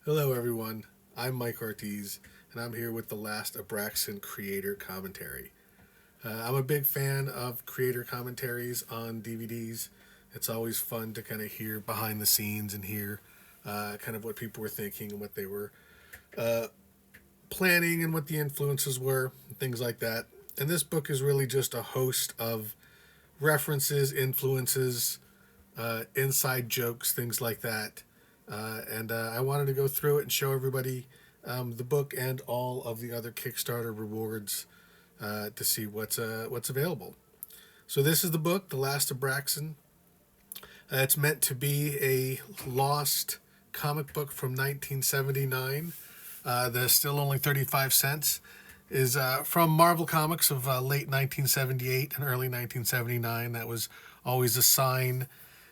Hello, everyone. I'm Mike Ortiz, and I'm here with the Last Abraxan creator commentary. I'm a big fan of creator commentaries on DVDs. It's always fun to kind of hear behind the scenes and hear kind of what people were thinking and what they were planning and what the influences were, and things like that. And this book is really just a host of references, influences, inside jokes, things like that. And I wanted to go through it and show everybody the book and all of the other Kickstarter rewards to see what's available. So this is the book, The Last Abraxan. It's meant to be a lost comic book from 1979. There's still only 35 cents. Is from Marvel Comics of late 1978 and early 1979. That was always a sign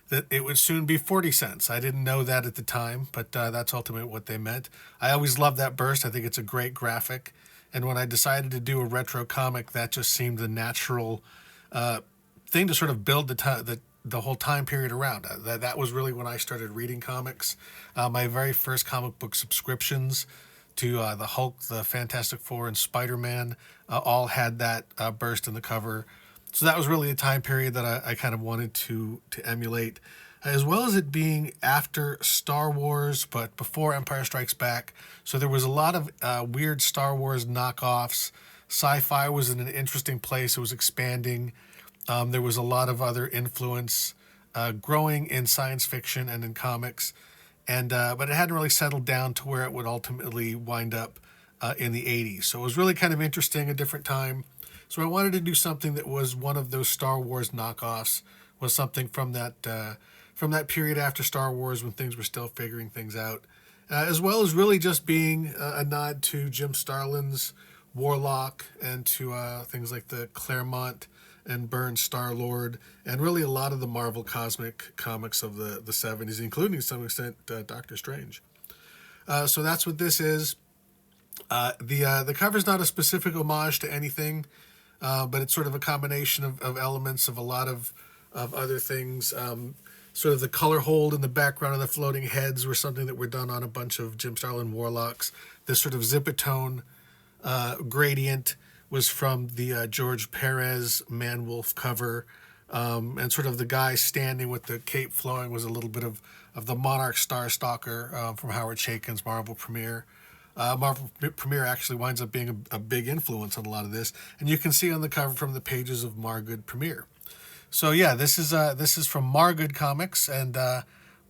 that it would soon be 40 cents. I didn't know that at the time, but that's ultimately what they meant. I always loved that burst. I think it's a great graphic. And when I decided to do a retro comic, that just seemed the natural thing to sort of build the whole time period around. That was really when I started reading comics. My very first comic book subscriptions to the Hulk, the Fantastic Four, and Spider-Man all had that burst in the cover. So that was really a time period that I kind of wanted to emulate, as well as it being after Star Wars, but before Empire Strikes Back. So there was a lot of weird Star Wars knockoffs. Sci-fi was in an interesting place. It was expanding. There was a lot of other influence growing in science fiction and in comics. But it hadn't really settled down to where it would ultimately wind up in the 80s. So it was really kind of interesting, a different time. So I wanted to do something that was one of those Star Wars knockoffs, was something from that period after Star Wars when things were still figuring things out, as well as really just being a nod to Jim Starlin's Warlock and to things like the Claremont and Byrne Star-Lord, and really a lot of the Marvel cosmic comics of the 70s, including to some extent Doctor Strange. So that's what this is. The cover's not a specific homage to anything, but it's sort of a combination of elements of a lot of other things. Sort of the color hold in the background of the floating heads were something that were done on a bunch of Jim Starlin Warlocks. This sort of zipatone gradient was from the George Perez Man-Wolf cover. And sort of the guy standing with the cape flowing was a little bit of the Monarch Star Stalker from Howard Chaykin's Marvel Premiere. Marvel Premiere actually winds up being a big influence on a lot of this. And you can see on the cover from the pages of Margood Premiere. So yeah, this is from Margood Comics, and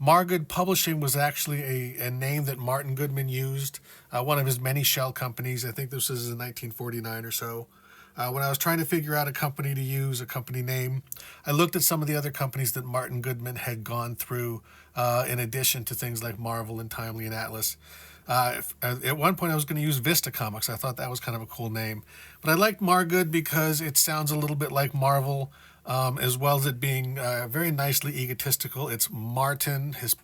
Margood Publishing was actually a name that Martin Goodman used, one of his many shell companies. I think this was in 1949 or so. When I was trying to figure out a company to use, a company name, I looked at some of the other companies that Martin Goodman had gone through, in addition to things like Marvel and Timely and Atlas. At one point I was going to use Vista Comics. I thought that was kind of a cool name. But I liked Margood because it sounds a little bit like Marvel, as well as it being very nicely egotistical. It's Martin, his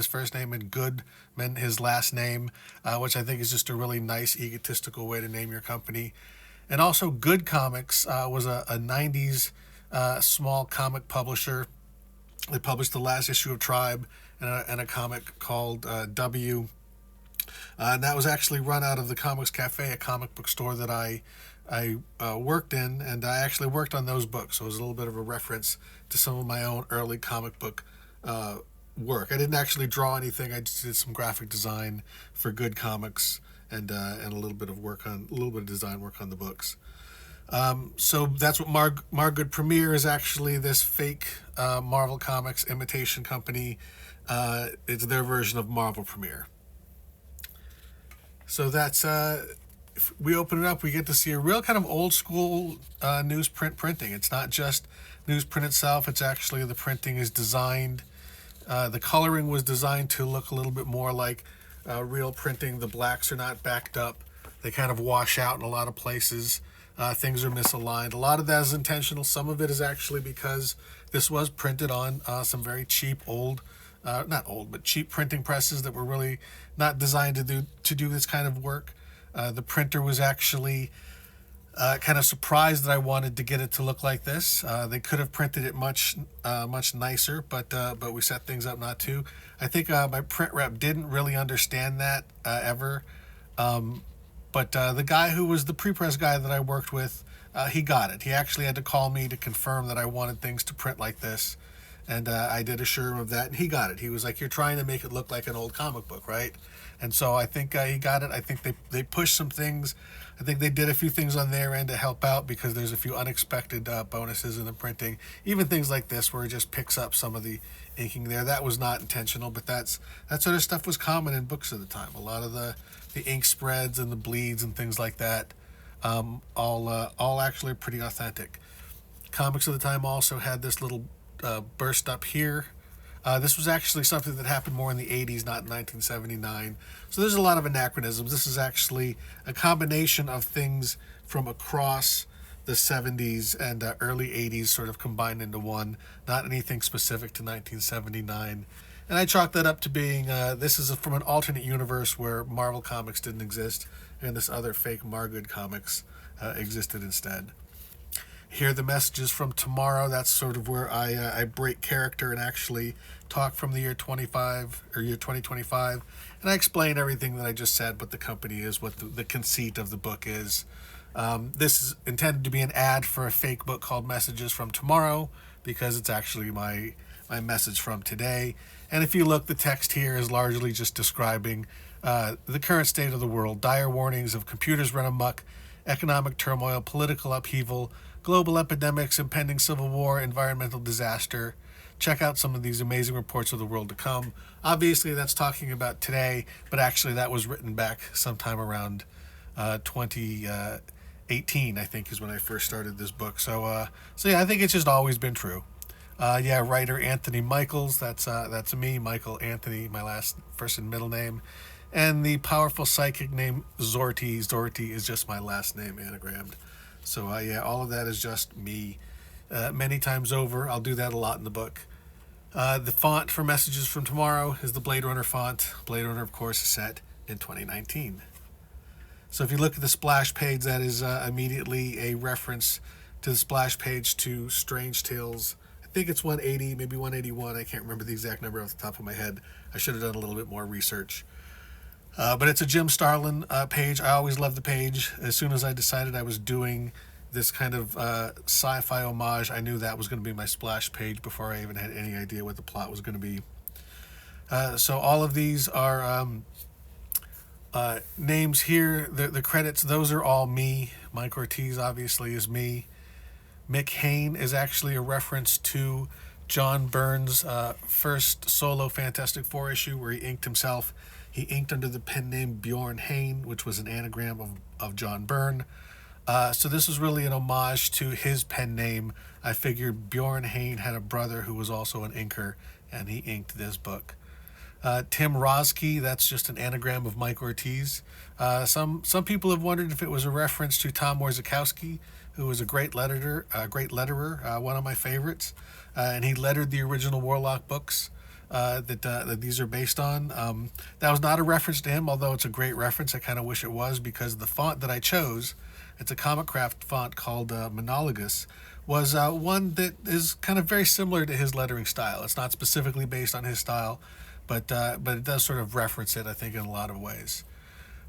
first name, and Goodman, his last name, which I think is just a really nice egotistical way to name your company. And also Good Comics was a 90s small comic publisher. They published the last issue of Tribe and a comic called W. And that was actually run out of the Comics Cafe, a comic book store that I worked in, and I actually worked on those books. So it was a little bit of a reference to some of my own early comic book work. I didn't actually draw anything. I just did some graphic design for Good Comics and a little bit of design work on the books. So that's what Margood Premiere is actually, this fake Marvel Comics imitation company. It's their version of Marvel Premiere. So that's, if we open it up, we get to see a real kind of old school newsprint printing. It's not just newsprint itself, it's actually the printing is designed, the coloring was designed to look a little bit more like real printing. The blacks are not backed up. They kind of wash out in a lot of places. Things are misaligned. A lot of that is intentional. Some of it is actually because this was printed on some very cheap cheap printing presses that were really not designed to do this kind of work. The printer was actually Kind of surprised that I wanted to get it to look like this. They could have printed it much nicer, but we set things up not to. I think my print rep didn't really understand that ever. But the guy who was the pre-press guy that I worked with, he got it. He actually had to call me to confirm that I wanted things to print like this. And I did assure him of that, and he got it. He was like, "You're trying to make it look like an old comic book, right?" And so I think he got it. I think they pushed some things. I think they did a few things on their end to help out, because there's a few unexpected bonuses in the printing. Even things like this, where it just picks up some of the inking there. That was not intentional, but that sort of stuff was common in books at the time. A lot of the ink spreads and the bleeds and things like that, all actually pretty authentic. Comics of the time also had this little burst up here. This was actually something that happened more in the 80s, not in 1979. So there's a lot of anachronisms. This is actually a combination of things from across the 70s and early 80s sort of combined into one, not anything specific to 1979. And I chalked that up to being, this is from an alternate universe where Marvel Comics didn't exist, and this other fake Margood Comics existed instead. Here are the messages from tomorrow. That's sort of where I break character and actually talk from the year 2025, and I explain everything that I just said, what the company is, what the conceit of the book is. This is intended to be an ad for a fake book called Messages from Tomorrow, because it's actually my message from today. And if you look, the text here is largely just describing the current state of the world. Dire warnings of computers run amok, economic turmoil, political upheaval, global epidemics, impending civil war, environmental disaster. Check out some of these amazing reports of the world to come. Obviously, that's talking about today, but actually that was written back sometime around 2018, I think, is when I first started this book. So yeah, I think it's just always been true. Writer Anthony Michaels, that's me, Michael Anthony, my first and middle name. And the powerful psychic named Zorti. Zorti is just my last name anagrammed. So all of that is just me. Many times over. I'll do that a lot in the book. The font for Messages from Tomorrow is the Blade Runner font. Blade Runner, of course, is set in 2019. So if you look at the splash page, that is immediately a reference to the splash page to Strange Tales. I think it's 180, maybe 181. I can't remember the exact number off the top of my head. I should have done a little bit more research. But it's a Jim Starlin page. I always loved the page. As soon as I decided I was doing this kind of sci-fi homage, I knew that was going to be my splash page before I even had any idea what the plot was going to be. So all of these are names here. The credits, those are all me. Mike Ortiz obviously is me. Mick Hain is actually a reference to John Byrne's first solo Fantastic Four issue where he inked himself. He inked under the pen name Bjorn Hain, which was an anagram of John Byrne. So this was really an homage to his pen name. I figured Bjorn Hain had a brother who was also an inker, and he inked this book. Tim Roski, that's just an anagram of Mike Ortiz. Some people have wondered if it was a reference to Tom Warzakowski, who was a great letterer, one of my favorites. And he lettered the original Warlock books that these are based on. That was not a reference to him, although it's a great reference. I kind of wish it was, because the font that I chose, it's a Comic Craft font called Monologus, was one that is kind of very similar to his lettering style. It's not specifically based on his style, but it does sort of reference it, I think, in a lot of ways.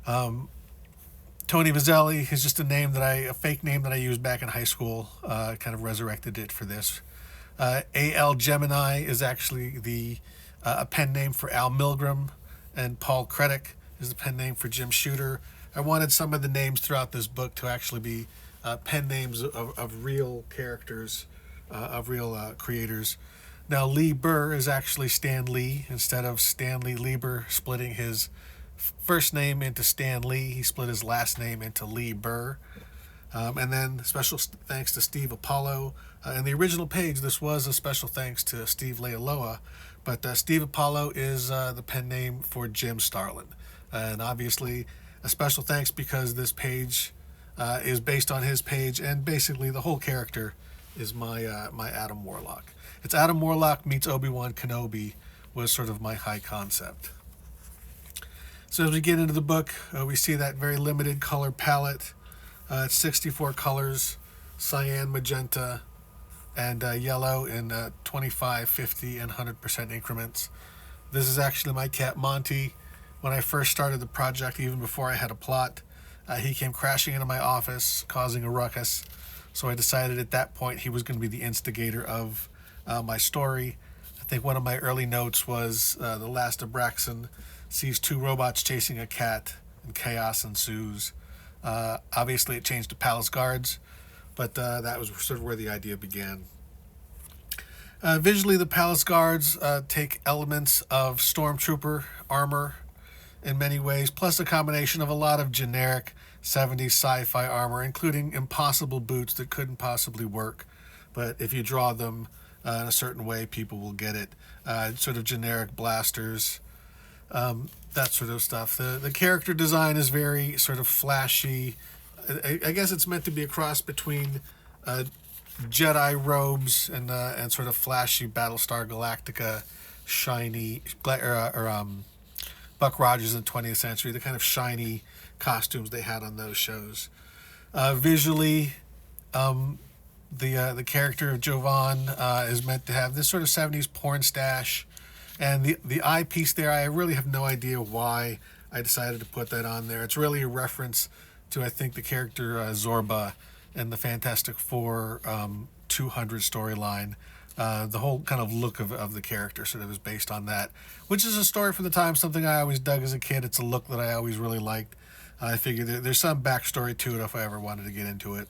Tony Vazzelli is just a fake name that I used back in high school. Kind of resurrected it for this. A.L. Gemini is actually a pen name for Al Milgram, and Paul Creddick is the pen name for Jim Shooter. I wanted some of the names throughout this book to actually be pen names of real characters, of real creators. Now, Lee Burr is actually Stan Lee. Instead of Stanley Lieber splitting his first name into Stan Lee, he split his last name into Lee Burr. And then special thanks to Steve Apollo. In the original page, this was a special thanks to Steve Leialoha, but Steve Apollo is the pen name for Jim Starlin. And obviously, a special thanks because this page is based on his page, and basically the whole character is my Adam Warlock. It's Adam Warlock meets Obi-Wan Kenobi was sort of my high concept. So as we get into the book, we see that very limited color palette. It's 64 colors, cyan, magenta, and yellow in 25, 50, and 100% increments. This is actually my cat Monty. When I first started the project, even before I had a plot, he came crashing into my office, causing a ruckus. So I decided at that point he was going to be the instigator of my story. I think one of my early notes was the Last Abraxan sees two robots chasing a cat, and chaos ensues. Obviously, it changed to Palace Guards, but that was sort of where the idea began. Visually, the Palace Guards take elements of Stormtrooper armor in many ways, plus a combination of a lot of generic 70s sci-fi armor, including impossible boots that couldn't possibly work. But if you draw them in a certain way, people will get it. Sort of generic blasters, that sort of stuff. The character design is very sort of flashy. I guess it's meant to be a cross between Jedi robes and sort of flashy Battlestar Galactica, shiny, Buck Rogers in the 20th century, the kind of shiny costumes they had on those shows. Visually, the character of Jovan is meant to have this sort of 70s porn stash. And the eyepiece there, I really have no idea why I decided to put that on there. It's really a reference to, I think, the character Zorba in the Fantastic Four 200 storyline. The whole kind of look of the character sort of is based on that, which is a story for the time, something I always dug as a kid. It's a look that I always really liked. I figured there's some backstory to it if I ever wanted to get into it.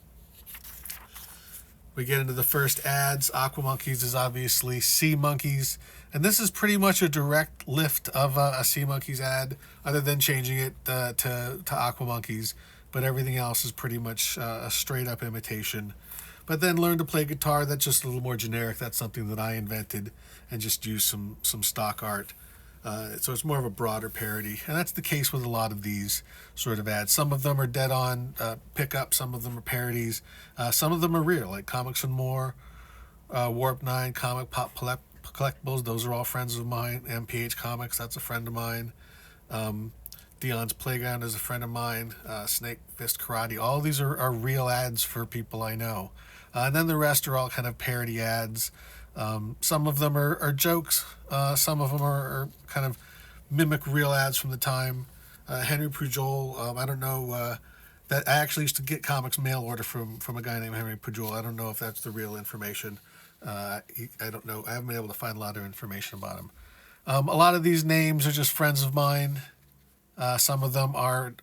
We get into the first ads. Aqua Monkeys is obviously Sea Monkeys, and this is pretty much a direct lift of a Sea Monkeys ad, other than changing it to Aqua Monkeys, but everything else is pretty much a straight-up imitation. But then Learn to Play Guitar, that's just a little more generic. That's something that I invented and just used some stock art. So it's more of a broader parody. And that's the case with a lot of these sort of ads. Some of them are dead-on pickup. Some of them are parodies. Some of them are real, like Comics and More, Warp 9, Comic Pop Collectibles. Those are all friends of mine. MPH Comics, that's a friend of mine. Dion's Playground is a friend of mine. Snake Fist Karate. All these are real ads for people I know. And then the rest are all kind of parody ads. Some of them are jokes. Some of them are kind of mimic real ads from the time. Henry Pujol, I don't know, that I actually used to get comics mail order from a guy named Henry Pujol. I don't know if that's the real information. I don't know. I haven't been able to find a lot of information about him. A lot of these names are just friends of mine. Some of them are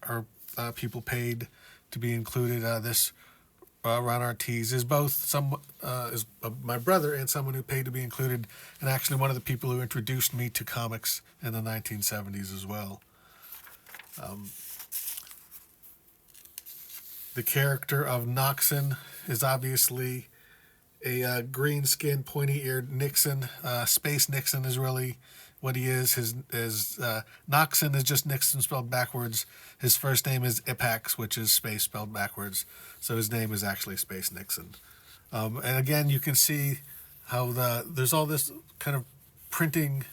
people paid to be included. This Ron Ortiz is both is my brother and someone who paid to be included, and actually one of the people who introduced me to comics in the 1970s as well. The character of Noxon is obviously a green-skinned, pointy-eared Nixon. Space Nixon is really what he is. His Noxon is just Nixon spelled backwards. His first name is Ipax, which is space spelled backwards. So his name is actually Space Nixon. And again, you can see how there's all this kind of printing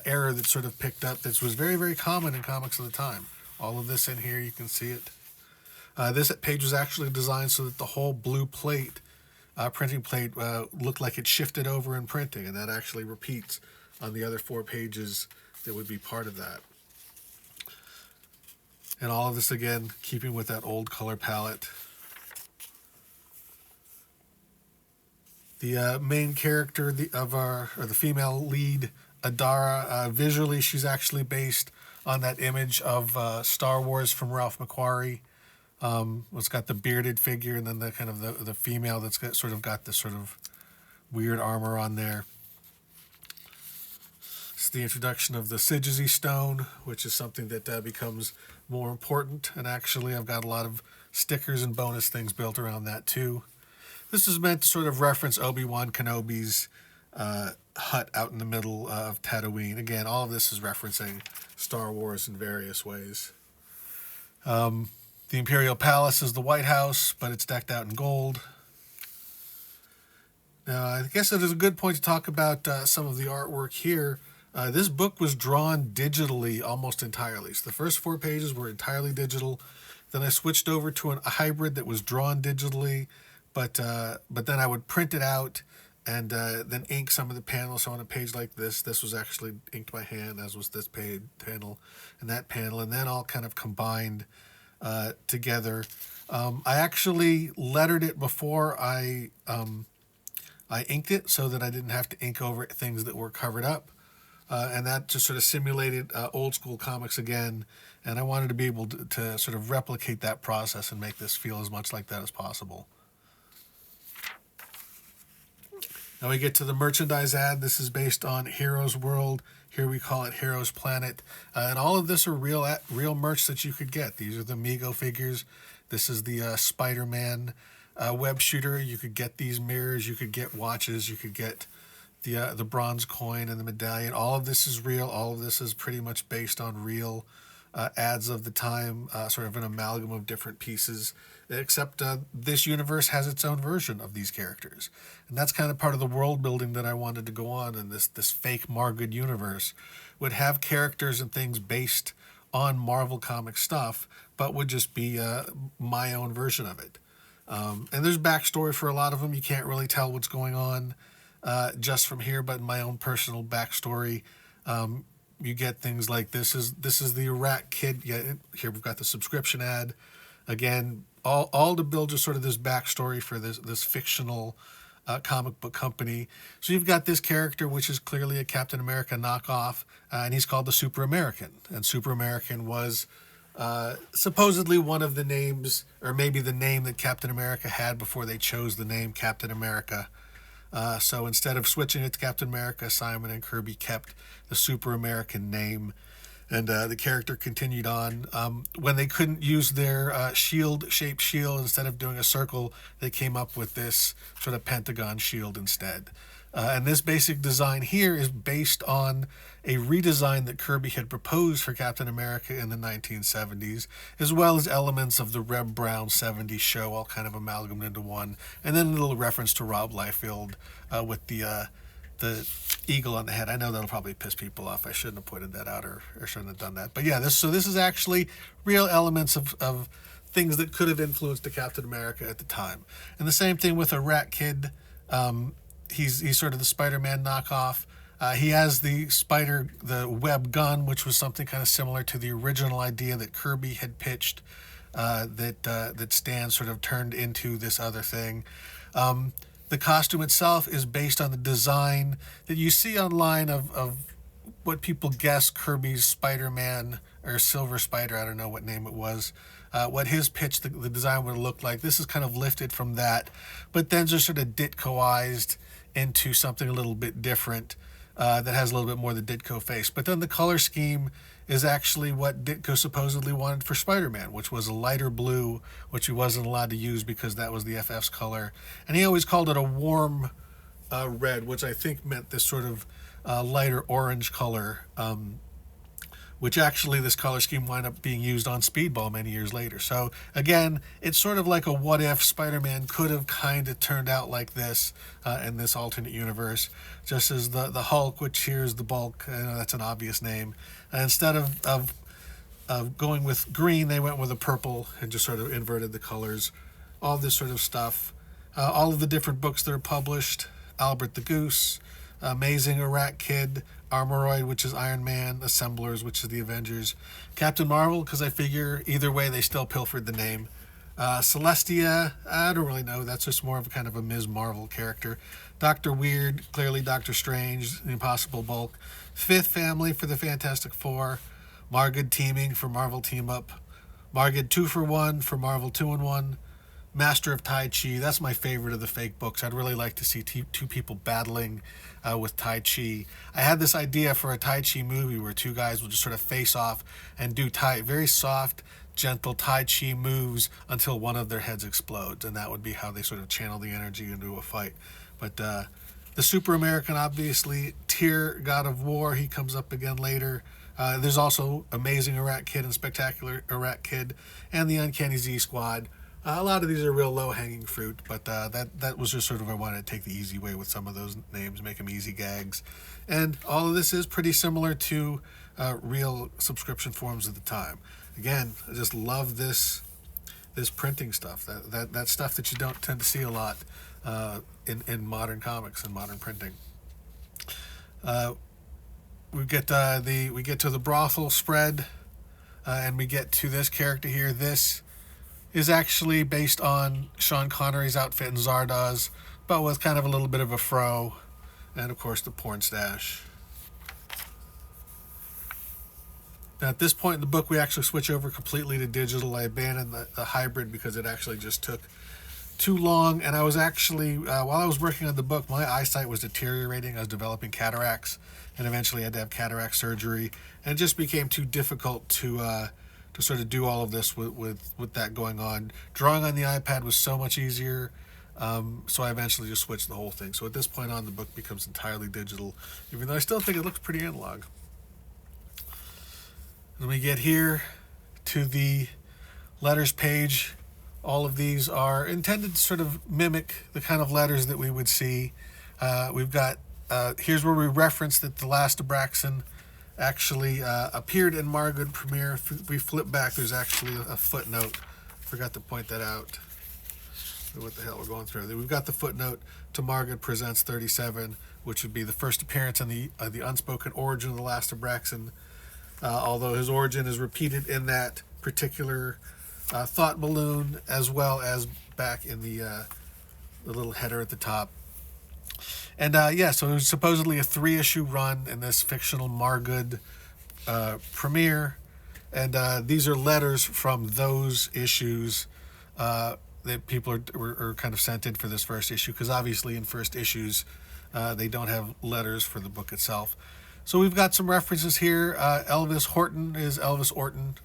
error that's sort of picked up. This was very, very common in comics of the time. All of this in here, you can see it. This page was actually designed so that the whole blue plate, printing plate, looked like it shifted over in printing, and that actually repeats on the other 4 pages that would be part of that. And all of this, again, keeping with that old color palette. The main character the female lead, Adara, visually she's actually based on that image of Star Wars from Ralph McQuarrie. It's got the bearded figure, and then the kind of the female that's got this sort of weird armor on there. It's the introduction of the Sigilzy Stone, which is something that becomes more important. And actually, I've got a lot of stickers and bonus things built around that too. This is meant to sort of reference Obi-Wan Kenobi's hut out in the middle of Tatooine. Again, all of this is referencing Star Wars in various ways. The Imperial Palace is the White House, but it's decked out in gold. Now, I guess it is a good point to talk about some of the artwork here. This book was drawn digitally almost entirely. So the first 4 pages were entirely digital. Then I switched over to a hybrid that was drawn digitally, but then I would print it out and then ink some of the panels. So on a page like this was actually inked by hand, as was this panel and that panel, and then all kind of combined together. I actually lettered it before I inked it, so that I didn't have to ink over things that were covered up. And that just sort of simulated old school comics again. And I wanted to be able to sort of replicate that process and make this feel as much like that as possible. Now we get to the merchandise ad. This is based on Heroes World. Here we call it Heroes Planet. And all of this are real merch that you could get. These are the Mego figures. This is the Spider-Man web shooter. You could get these mirrors. You could get watches. You could get the bronze coin and the medallion. All of this is real. All of this is pretty much based on real ads of the time, sort of an amalgam of different pieces, except this universe has its own version of these characters. And that's kind of part of the world building that I wanted to go on in this fake Margood universe. Would have characters and things based on Marvel comic stuff, but would just be my own version of it. And there's backstory for a lot of them. You can't really tell what's going on just from here, but in my own personal backstory, you get things like this is the Iraq kid. Yeah, here we've got the subscription ad. Again, all to build just sort of this backstory for this fictional comic book company. So you've got this character, which is clearly a Captain America knockoff, and he's called the Super American. And Super American was supposedly one of the names, or maybe the name that Captain America had before they chose the name Captain America. So instead of switching it to Captain America, Simon and Kirby kept the Super American name, and the character continued on. When they couldn't use their shield-shaped shield, instead of doing a circle, they came up with this sort of pentagon shield instead. And this basic design here is based on a redesign that Kirby had proposed for Captain America in the 1970s, as well as elements of the Reb Brown 70s show, all kind of amalgamated into one. And then a little reference to Rob Liefeld with the eagle on the head. I know that'll probably piss people off. I shouldn't have pointed that out or shouldn't have done that. But yeah, this is actually real elements of things that could have influenced the Captain America at the time. And the same thing with a Rat Kid. He's sort of the Spider-Man knockoff. He has the web gun, which was something kind of similar to the original idea that Kirby had pitched, that Stan sort of turned into this other thing. The costume itself is based on the design that you see online of what people guess Kirby's Spider-Man or Silver Spider, I don't know what name it was, what his pitch, the design would look like. This is kind of lifted from that, but then just sort of Ditkoized into something a little bit different that has a little bit more of the Ditko face. But then the color scheme is actually what Ditko supposedly wanted for Spider-Man, which was a lighter blue, which he wasn't allowed to use because that was the FF's color. And he always called it a warm red, which I think meant this sort of lighter orange color, which actually this color scheme wound up being used on Speedball many years later. So again, it's sort of like a what if Spider-Man could have kind of turned out like this in this alternate universe, just as the Hulk, which here's the Bulk, that's an obvious name. Instead of going with green, they went with a purple and just sort of inverted the colors. All this sort of stuff. All of the different books that are published: Albert the Goose, Amazing Iraq Kid, Armoroid, which is Iron Man, Assemblers, which is the Avengers, Captain Marvel, because I figure either way they still pilfered the name. Celestia, I don't really know. That's just more of a kind of a Ms. Marvel character. Dr. Weird, clearly Doctor Strange, the Impossible Bulk. Fifth Family for the Fantastic Four. Margood Teaming for Marvel Team Up. Margood 2-for-1 for Marvel 2-in-1. Master of Tai Chi, that's my favorite of the fake books. I'd really like to see two people battling with Tai Chi. I had this idea for a Tai Chi movie where two guys will just sort of face off and do very soft, gentle Tai Chi moves until one of their heads explodes, and that would be how they sort of channel the energy into a fight. But the Super American, obviously, Tyr, God of War, he comes up again later. There's also Amazing Iraq Kid and Spectacular Iraq Kid and the Uncanny Z Squad. A lot of these are real low-hanging fruit, but that was just sort of, I wanted to take the easy way with some of those names, make them easy gags. And all of this is pretty similar to real subscription forms at the time. Again, I just love this this printing stuff, that stuff that you don't tend to see a lot in modern comics and modern printing. We get to the brothel spread, and we get to this character here. This is actually based on Sean Connery's outfit in Zardoz, but with kind of a little bit of a fro, and of course the porn stash. Now at this point in the book, we actually switch over completely to digital. I abandoned the hybrid because it actually just took too long, and I was actually, while I was working on the book, my eyesight was deteriorating. I was developing cataracts, and eventually I had to have cataract surgery, and it just became too difficult to sort of do all of this with that going on. Drawing on the iPad was so much easier, so I eventually just switched the whole thing. So at this point on, the book becomes entirely digital, even though I still think it looks pretty analog. When we get here to the letters page, all of these are intended to sort of mimic the kind of letters that we would see. We've got, here's where we reference that the Last Abraxan actually appeared in Margood Premiere. If we flip back, there's actually a footnote. Forgot to point that out. What the hell we're going through. We've got the footnote to Margood Presents 37, which would be the first appearance on the unspoken origin of the Last Abraxan. Although his origin is repeated in that particular thought balloon, as well as back in the little header at the top. And so it was supposedly a 3-issue run in this fictional Margood premiere, and these are letters from those issues that people were kind of sent in for this first issue, because obviously in first issues they don't have letters for the book itself. So we've got some references here. Elvis Horton is Elvis Orton,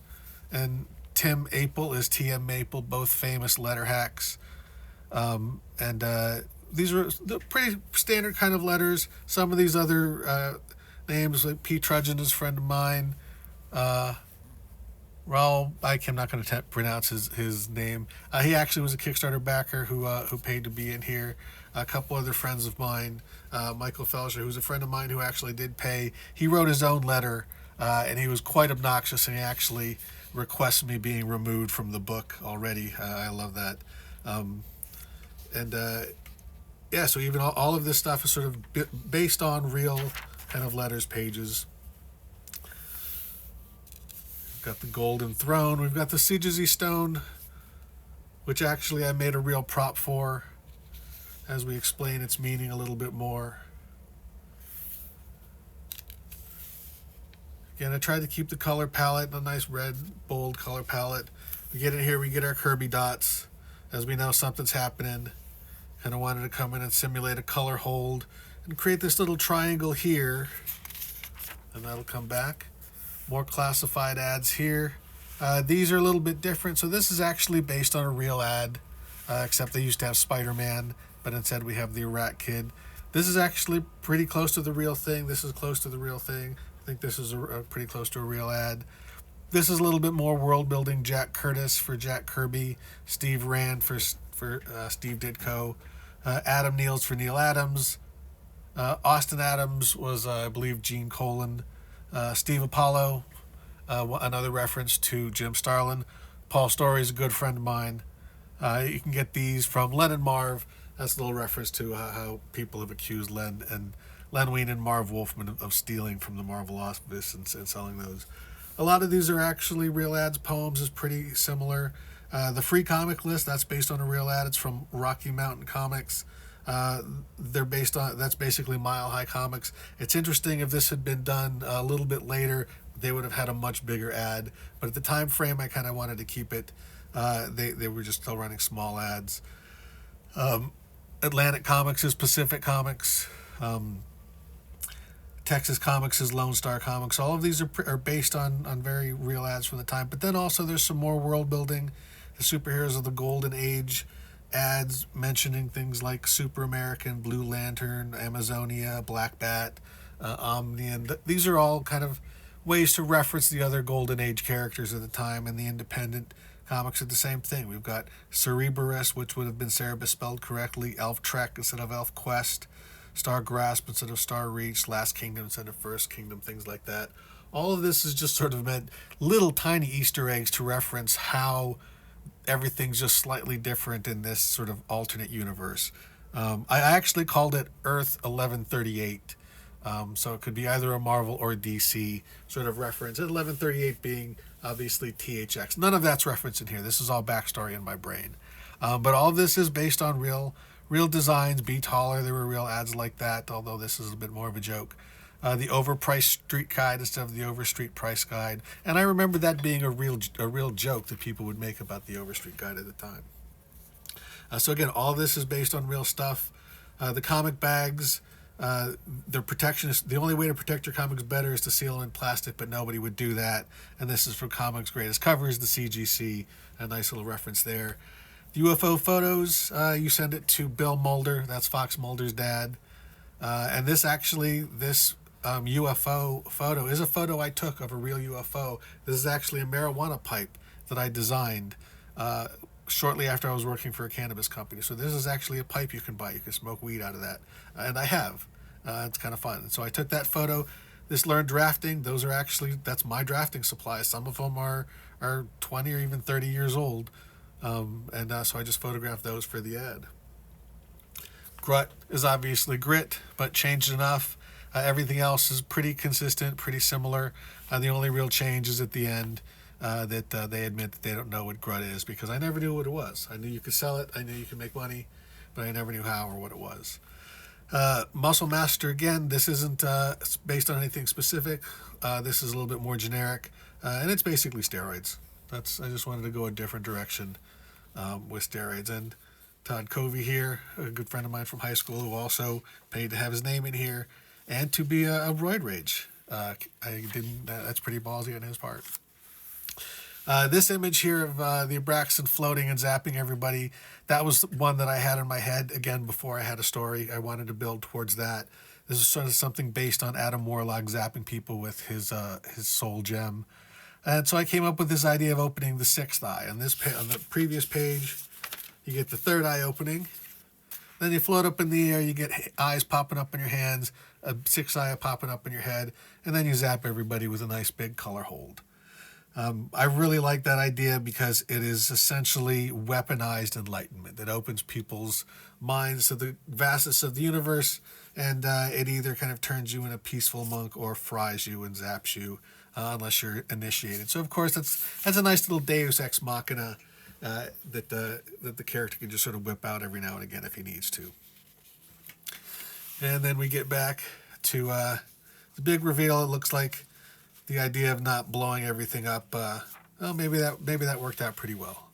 and Tim Apel is T.M. Maple, both famous letter hacks. These are the pretty standard kind of letters. Some of these other names, like P. Trudgeon is a friend of mine. Raul, I'm not going to pronounce his name. He actually was a Kickstarter backer who paid to be in here. A couple other friends of mine, Michael Felsher, who's a friend of mine who actually did pay. He wrote his own letter, and he was quite obnoxious, and he actually requests me being removed from the book already. I love that. So even all of this stuff is sort of based on real kind of letters pages. We've got the Golden Throne. We've got the Sijazi Stone, which actually I made a real prop for, as we explain its meaning a little bit more. Again, I tried to keep the color palette, a nice red, bold color palette. We get in here, we get our Kirby dots. As we know, something's happening. Kind of wanted to come in and simulate a color hold and create this little triangle here. And that'll come back. More classified ads here. These are a little bit different. So this is actually based on a real ad, except they used to have Spider-Man, but instead we have the Rat Kid. This is actually pretty close to the real thing. This is close to the real thing. I think this is pretty close to a real ad. This is a little bit more world building. Jack Curtis for Jack Kirby, Steve Rand for Steve Ditko, Adam Niels for Neil Adams, Austin Adams was I believe Gene Colan, Steve Apollo, another reference to Jim Starlin. Paul Story is a good friend of mine. You can get these from Len and Marv. That's a little reference to how people have accused Len Wein and Marv Wolfman of stealing from the Marvel office and selling those. A lot of these are actually real ads. Poems is pretty similar. The free comic list, that's based on a real ad. It's from Rocky Mountain Comics. That's basically Mile High Comics. It's interesting, if this had been done a little bit later, they would have had a much bigger ad. But at the time frame, I kind of wanted to keep it. They were just still running small ads. Atlantic Comics is Pacific Comics. Texas Comics is Lone Star Comics. All of these are based on very real ads from the time. But then also there's some more world building. The Superheroes of the Golden Age ads mentioning things like Super American, Blue Lantern, Amazonia, Black Bat, Omnian. These are all kind of ways to reference the other Golden Age characters at the time. And the independent comics are the same thing. We've got Cereberus, which would have been Cerebus spelled correctly, Elf Trek instead of Elf Quest, Star Grasp instead of Star Reach, Last Kingdom instead of First Kingdom, things like that. All of this is just sort of meant little tiny Easter eggs to reference how everything's just slightly different in this sort of alternate universe. I actually called it Earth 1138. So it could be either a Marvel or a DC sort of reference. And 1138 being obviously THX. None of that's referenced in here. This is all backstory in my brain. But all of this is based on real designs. Be Taller, there were real ads like that, although this is a bit more of a joke. The overpriced street guide instead of the overstreet price guide. And I remember that being a real joke that people would make about the overstreet guide at the time. So again, all this is based on real stuff. The comic bags, their protection is, the only way to protect your comics better is to seal them in plastic, but nobody would do that. And this is from Comics Greatest Covers, the CGC, a nice little reference there. The UFO photos, you send it to Bill Mulder, that's Fox Mulder's dad. And this UFO photo is a photo I took of a real UFO. This is actually a marijuana pipe that I designed shortly after I was working for a cannabis company. So this is actually a pipe you can buy. You can smoke weed out of that. And I have. It's kind of fun. And so I took that photo. This learned drafting. That's my drafting supplies. Some of them are 20 or even 30 years old. So I just photographed those for the ad. Grut is obviously grit, but changed enough. Everything else is pretty consistent, pretty similar. The only real change is at the end. That they admit that they don't know what Grut is, because I never knew what it was. I knew you could sell it, I knew you could make money, but I never knew how or what it was. Muscle Master, again, this isn't based on anything specific. This is a little bit more generic, and it's basically steroids. I just wanted to go a different direction with steroids. And Todd Covey here, a good friend of mine from high school, who also paid to have his name in here and to be a roid rage. That's pretty ballsy on his part. This image here of the Abraxan floating and zapping everybody, that was one that I had in my head, again, before I had a story. I wanted to build towards that. This is sort of something based on Adam Warlock zapping people with his soul gem. And so I came up with this idea of opening the sixth eye. On the previous page, you get the third eye opening. Then you float up in the air, you get eyes popping up in your hands, a sixth eye popping up in your head, and then you zap everybody with a nice big color hold. I really like that idea because it is essentially weaponized enlightenment. It opens people's minds to the vastness of the universe, and it either kind of turns you into a peaceful monk or fries you and zaps you, unless you're initiated. So, of course, that's a nice little Deus Ex Machina that the character can just sort of whip out every now and again if he needs to. And then we get back to the big reveal. It looks like the idea of not blowing everything up, maybe that worked out pretty well.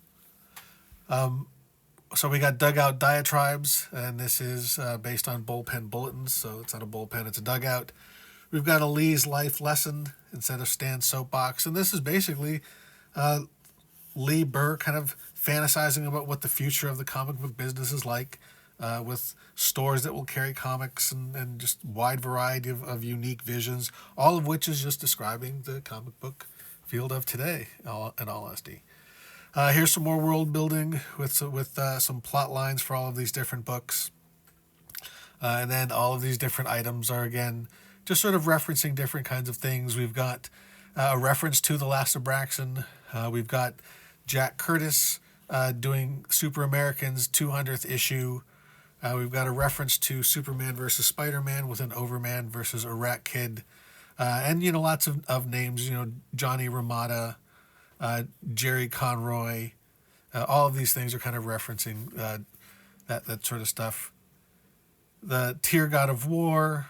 So we got dugout diatribes, and this is based on bullpen bulletins, so it's not a bullpen, it's a dugout. We've got a Lee's life lesson instead of Stan's soapbox, and this is basically Lee Burr kind of fantasizing about what the future of the comic book business is like, with stores that will carry comics and just wide variety of unique visions, all of which is just describing the comic book field of today, in all honesty. Here's some more world building with some plot lines for all of these different books. And then all of these different items are, again, just sort of referencing different kinds of things. We've got a reference to The Last Abraxan. We've got Jack Curtis doing Super American's 200th issue. We've got a reference to Superman versus Spider-Man with an Overman versus a Rat Kid. And, lots of names, Johnny Ramada, Jerry Conroy. All of these things are kind of referencing that sort of stuff. The Tier God of War.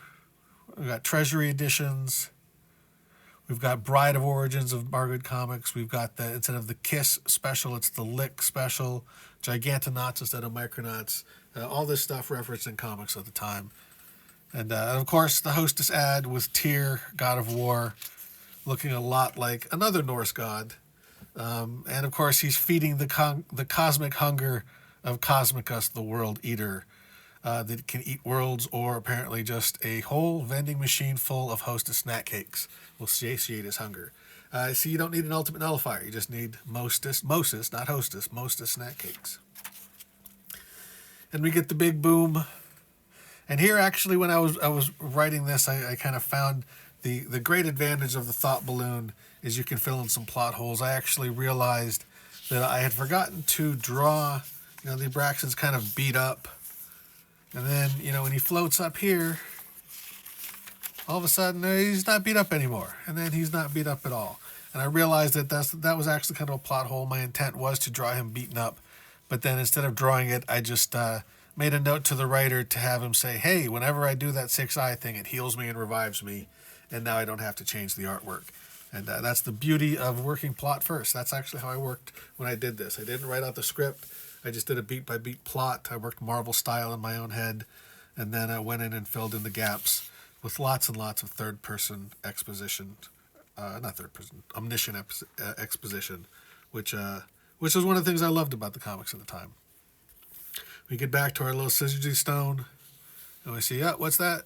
We've got Treasury editions. We've got Bride of Origins of Margaret Comics. We've got instead of the Kiss special, it's the Lick special. Gigantonauts instead of Micronauts. All this stuff referencing comics at the time. And of course, the Hostess ad with Tyr, God of War, looking a lot like another Norse god. And of course, he's feeding the cosmic hunger of Cosmicus, the World Eater, that can eat worlds, or apparently just a whole vending machine full of Hostess snack cakes will satiate his hunger. So you don't need an ultimate nullifier. You just need Mostis, not Hostess, Mostis snack cakes. And we get the big boom. And here, actually, when I was writing this, I kind of found the great advantage of the thought balloon is you can fill in some plot holes. I actually realized that I had forgotten to draw. The Abraxan's kind of beat up. And then, when he floats up here, all of a sudden, he's not beat up anymore. And then he's not beat up at all. And I realized that that was actually kind of a plot hole. My intent was to draw him beaten up. But then instead of drawing it, I just made a note to the writer to have him say, hey, whenever I do that 6-eye thing, it heals me and revives me. And now I don't have to change the artwork. And that's the beauty of working plot first. That's actually how I worked when I did this. I didn't write out the script. I just did a beat-by-beat plot. I worked Marvel style in my own head. And then I went in and filled in the gaps with lots and lots of third-person exposition. Not third-person, omniscient exposition, which was one of the things I loved about the comics at the time. We get back to our little Scissor Stone, and we see, what's that?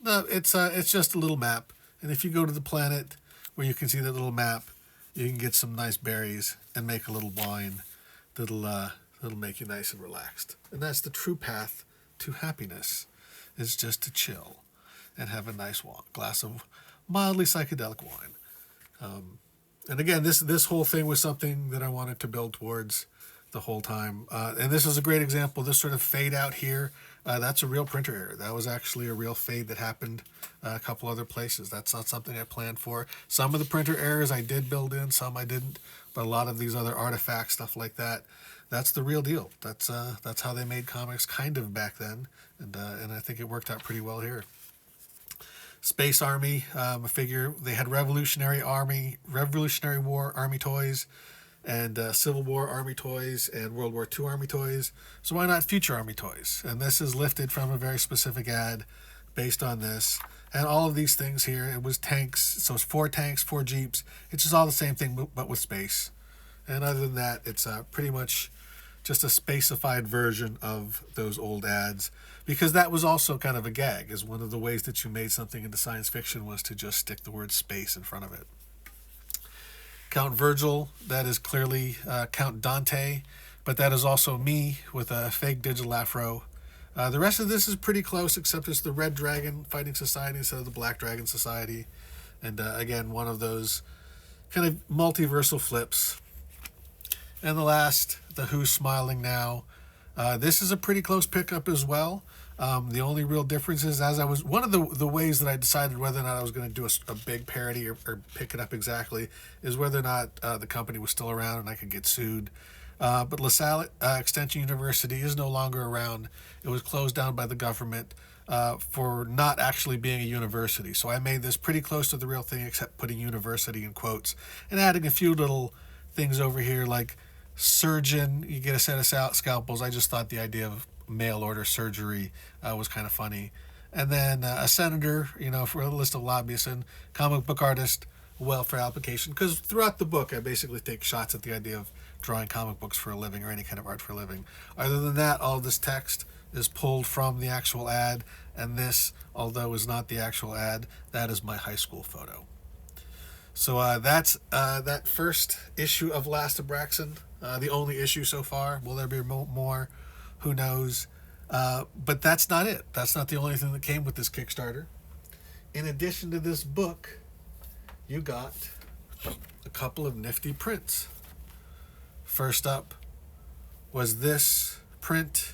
No, it's just a little map. And if you go to the planet where you can see that little map, you can get some nice berries and make a little wine that'll make you nice and relaxed. And that's the true path to happiness, is just to chill and have a nice glass of mildly psychedelic wine. And again, this whole thing was something that I wanted to build towards the whole time. And this is a great example. This sort of fade out here, that's a real printer error. That was actually a real fade that happened a couple other places. That's not something I planned for. Some of the printer errors I did build in, some I didn't. But a lot of these other artifacts, stuff like that, that's the real deal. That's how they made comics kind of back then. And I think it worked out pretty well here. Space Army, a figure. They had Revolutionary War Army toys, and Civil War Army toys, and World War II Army toys. So why not future Army toys? And this is lifted from a very specific ad based on this. And all of these things here, it was tanks. So it's 4 tanks, 4 Jeeps. It's just all the same thing, but with space. And other than that, it's pretty much just a spacified version of those old ads, because that was also kind of a gag, is one of the ways that you made something into science fiction was to just stick the word space in front of it. Count Virgil, that is clearly Count Dante, but that is also me with a fake digital afro. The rest of this is pretty close, except it's the Red Dragon Fighting Society instead of the Black Dragon Society. And again, one of those kind of multiversal flips. And the last, the Who's Smiling Now. This is a pretty close pickup as well. The only real difference is, one of the ways that I decided whether or not I was going to do a big parody or pick it up exactly is whether or not the company was still around and I could get sued. But LaSalle Extension University is no longer around. It was closed down by the government for not actually being a university. So I made this pretty close to the real thing, except putting university in quotes and adding a few little things over here like surgeon, you get a set of scalpels. I just thought the idea of mail order surgery was kind of funny. And then a senator, for a list of lobbyists, and comic book artist, welfare application. Because throughout the book, I basically take shots at the idea of drawing comic books for a living or any kind of art for a living. Other than that, all of this text is pulled from the actual ad. And this, although is not the actual ad, that is my high school photo. So that's that first issue of Last Abraxan. The only issue so far. Will there be more? Who knows? But that's not it. That's not the only thing that came with this Kickstarter. In addition to this book, you got a couple of nifty prints. First up was this print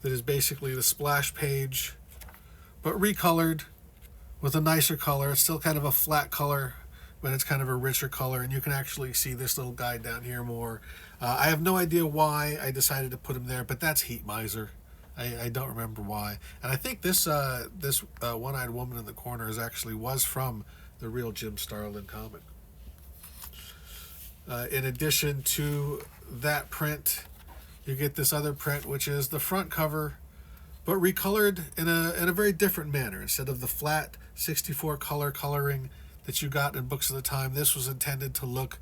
that is basically the splash page, but recolored with a nicer color. It's still kind of a flat color, but it's kind of a richer color, and you can actually see this little guy down here more. I have no idea why I decided to put him there, but that's Heat Miser. I don't remember why. And I think this one-eyed woman in the corner was from the real Jim Starlin comic. In addition to that print, you get this other print, which is the front cover, but recolored in a very different manner. Instead of the flat 64 color coloring that you got in books of the time, this was intended to look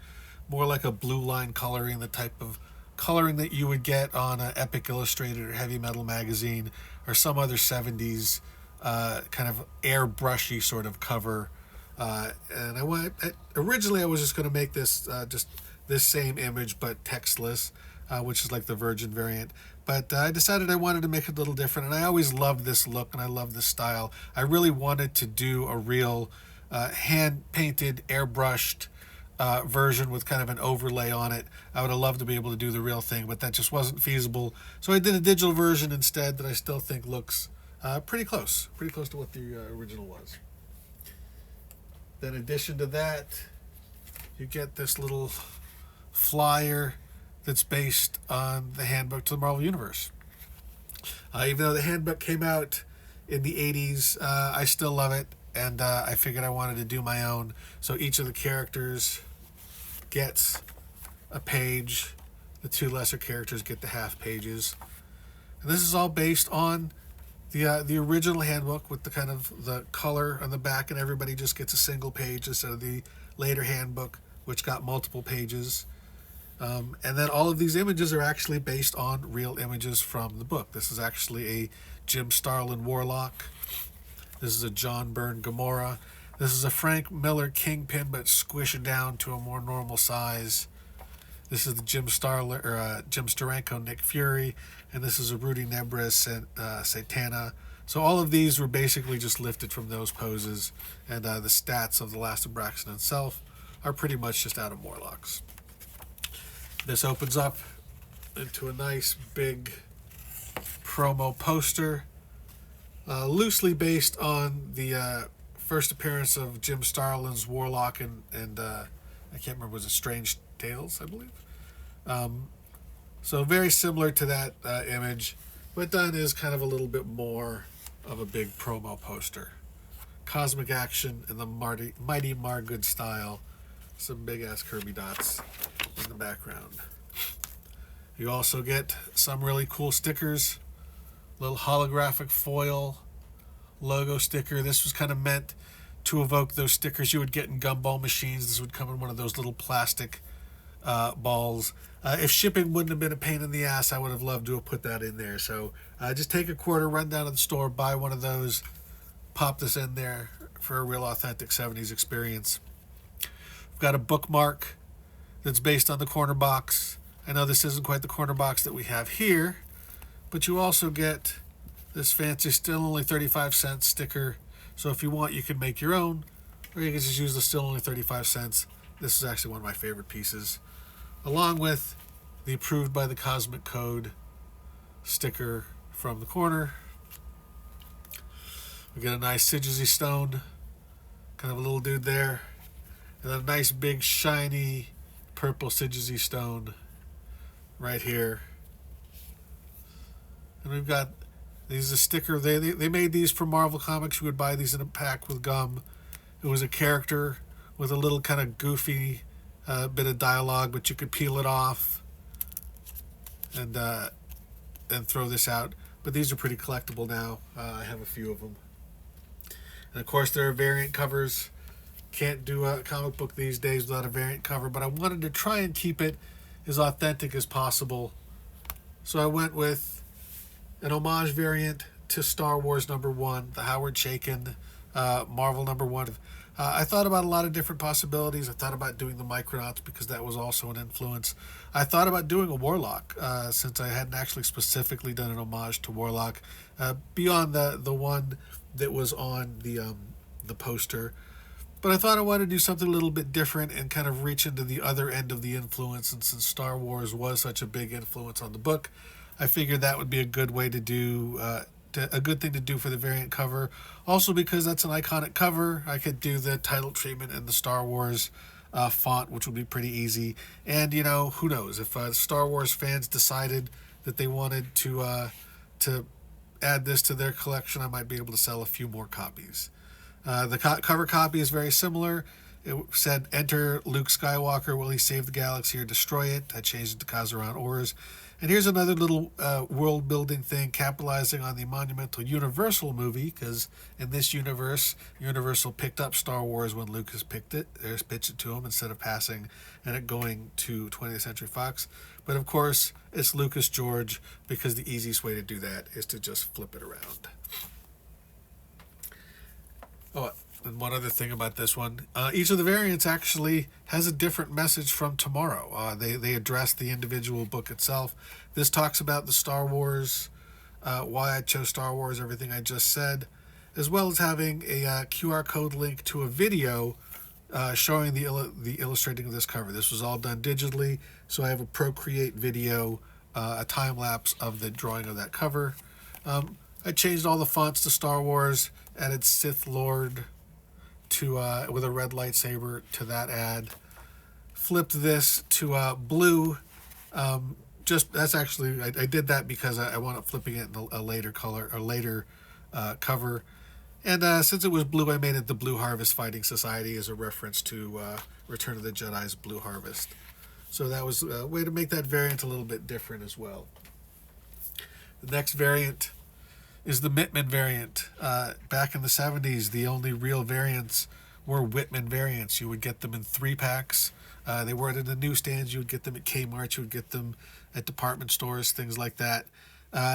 more like a blue line coloring, the type of coloring that you would get on an Epic Illustrated or Heavy Metal magazine or some other 70s kind of airbrushy sort of cover. And originally I was just going to make this just this same image but textless, which is like the Virgin variant. But I decided I wanted to make it a little different, and I always loved this look and I love this style. I really wanted to do a real hand-painted, airbrushed version with kind of an overlay on it. I would have loved to be able to do the real thing, but that just wasn't feasible. So I did a digital version instead that I still think looks pretty close to what the original was. Then in addition to that, you get this little flyer that's based on the handbook to the Marvel Universe. Even though the handbook came out in the 80s, I still love it, and I figured I wanted to do my own. So each of the characters gets a page. The two lesser characters get the half pages. And this is all based on the original handbook with the kind of the color on the back, and everybody just gets a single page instead of the later handbook, which got multiple pages. And then all of these images are actually based on real images from the book. This is actually a Jim Starlin Warlock. This is a John Byrne Gamora. This is a Frank Miller Kingpin, but squished down to a more normal size. This is the Jim Steranko Nick Fury, and this is a Rudy Nebres and Satana. So all of these were basically just lifted from those poses, and the stats of the Last Abraxan itself are pretty much just out of Morlocks. This opens up into a nice big promo poster, loosely based on the first appearance of Jim Starlin's Warlock and I can't remember, was it Strange Tales, I believe. So very similar to that image, but done is kind of a little bit more of a big promo poster. Cosmic action in the Mighty Margood style. Some big ass Kirby dots in the background. You also get some really cool stickers. Little holographic foil logo sticker. This was kind of meant to evoke those stickers you would get in gumball machines. This would come in one of those little plastic balls. If shipping wouldn't have been a pain in the ass, I would have loved to have put that in there. So just take a quarter, run down to the store, buy one of those, pop this in there for a real authentic 70s experience. We've got a bookmark that's based on the corner box. I know this isn't quite the corner box that we have here, but you also get this fancy, still only 35-cent sticker. So if you want, you can make your own, or you can just use the still only 35 cents. This is actually one of my favorite pieces, along with the approved by the Cosmic Code sticker from the corner. We get a nice Sigilzy stone, kind of a little dude there, and then a nice big shiny purple Sigilzy stone right here. And we've got these, a sticker. They made these for Marvel Comics. You would buy these in a pack with gum. It was a character with a little kind of goofy bit of dialogue, but you could peel it off and throw this out. But these are pretty collectible now. I have a few of them. And of course, there are variant covers. Can't do a comic book these days without a variant cover, but I wanted to try and keep it as authentic as possible. So I went with an homage variant to Star Wars #1, the Howard Chaykin Marvel #1. I thought about a lot of different possibilities. I thought about doing the Micronauts because that was also an influence. I thought about doing a Warlock since I hadn't actually specifically done an homage to Warlock beyond the one that was on the poster. But I thought I wanted to do something a little bit different and kind of reach into the other end of the influence. And since Star Wars was such a big influence on the book, I figured that would be a good way to do, a good thing to do for the variant cover. Also because that's an iconic cover, I could do the title treatment in the Star Wars font, which would be pretty easy. And, you know, who knows, if Star Wars fans decided that they wanted to add this to their collection, I might be able to sell a few more copies. The cover copy is very similar. It said, "Enter Luke Skywalker. Will he save the galaxy or destroy it?" I changed it to Kazaran Ors. And here's another little world-building thing, capitalizing on the monumental Universal movie, because in this universe, Universal picked up Star Wars when Lucas pitched it to him instead of passing and it going to 20th Century Fox. But of course, it's Lucas George, because the easiest way to do that is to just flip it around. Oh, and one other thing about this one. Each of the variants actually has a different message from tomorrow. They address the individual book itself. This talks about the Star Wars, why I chose Star Wars, everything I just said, as well as having a QR code link to a video showing the illustrating of this cover. This was all done digitally, so I have a Procreate video, a time lapse of the drawing of that cover. I changed all the fonts to Star Wars, added Sith Lord to with a red lightsaber to that ad. Flipped this to blue. That's actually I did that because I wound up flipping it in a later color, a later cover. And since it was blue, I made it the Blue Harvest Fighting Society as a reference to Return of the Jedi's Blue Harvest. So that was a way to make that variant a little bit different as well. The next variant is the Whitman variant. Back in the 70s, the only real variants were Whitman variants. You would get them in 3-packs. They weren't in the newsstands. You would get them at Kmart. You would get them at department stores, things like that.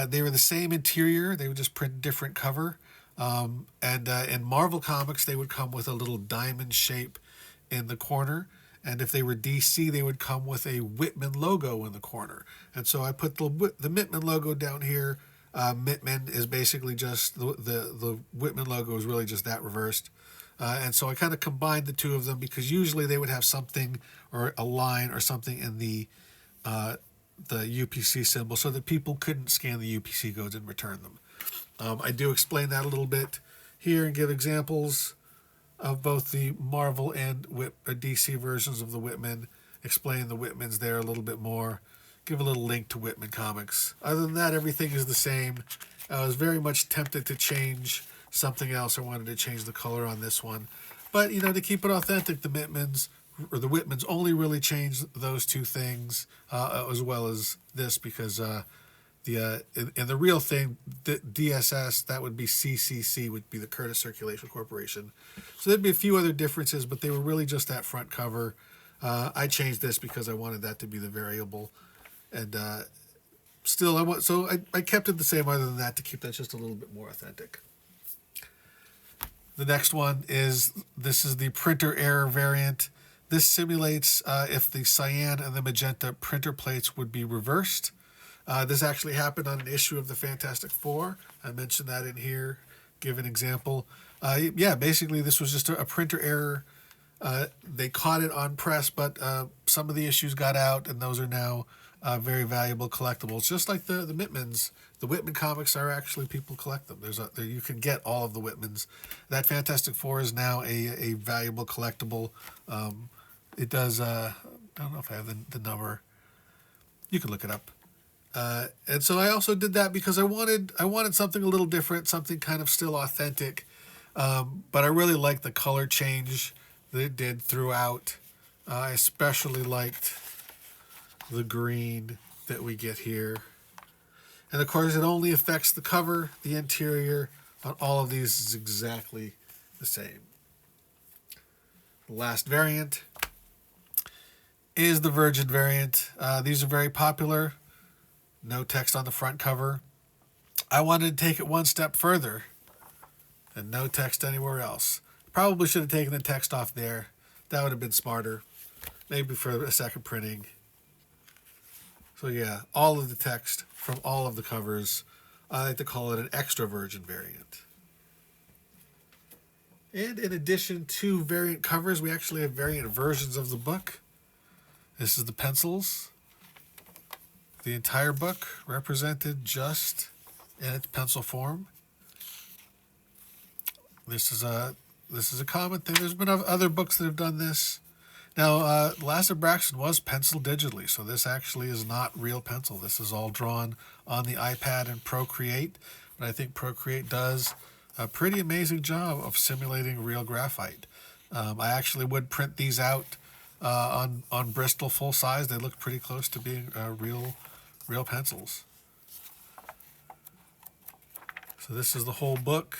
They were the same interior. They would just print different cover. And in Marvel Comics, they would come with a little diamond shape in the corner. And if they were DC, they would come with a Whitman logo in the corner. And so I put the Whitman logo down here. Whitman is basically just the Whitman logo is really just that reversed. And so I kind of combined the two of them because usually they would have something or a line or something in the UPC symbol so that people couldn't scan the UPC codes and return them. I do explain that a little bit here and give examples of both the Marvel and DC versions of the Whitman, explain the Whitmans there a little bit more, give a little link to Whitman comics. Other than that, everything is the same. I was very much tempted to change something else. I wanted to change the color on this one. But, to keep it authentic, the Whitmans only really changed those two things as well as this because in the real thing, the DSS, that would be CCC, would be the Curtis Circulation Corporation. So there'd be a few other differences, but they were really just that front cover. I changed this because I wanted that to be the variable. And still, I kept it the same other than that to keep that just a little bit more authentic. The next one is the printer error variant. This simulates if the cyan and the magenta printer plates would be reversed. This actually happened on an issue of the Fantastic Four. I mentioned that in here, give an example. Basically this was just a printer error. They caught it on press, but some of the issues got out, and those are now very valuable collectibles. Just like the Whitmans. The Whitman comics are actually, people collect them. You can get all of the Whitmans. That Fantastic Four is now a valuable collectible. It does, I don't know if I have the number. You can look it up. And so I also did that because I wanted something a little different, something kind of still authentic. But I really liked the color change that it did throughout. I especially liked the green that we get here. And of course, it only affects the cover. The interior on all of these is exactly the same. The last variant is the Virgin variant. These are very popular. No text on the front cover. I wanted to take it one step further and no text anywhere else. Probably should have taken the text off there. That would have been smarter. Maybe for a second printing. So yeah, all of the text from all of the covers. I like to call it an extra Virgin variant. And in addition to variant covers, we actually have variant versions of the book. This is the pencils. The entire book represented just in its pencil form. This is a common thing. There's been other books that have done this. Now, Last Abraxan was penciled digitally, so this actually is not real pencil. This is all drawn on the iPad and Procreate, but I think Procreate does a pretty amazing job of simulating real graphite. I actually would print these out on Bristol full size. They look pretty close to being real pencils. So this is the whole book,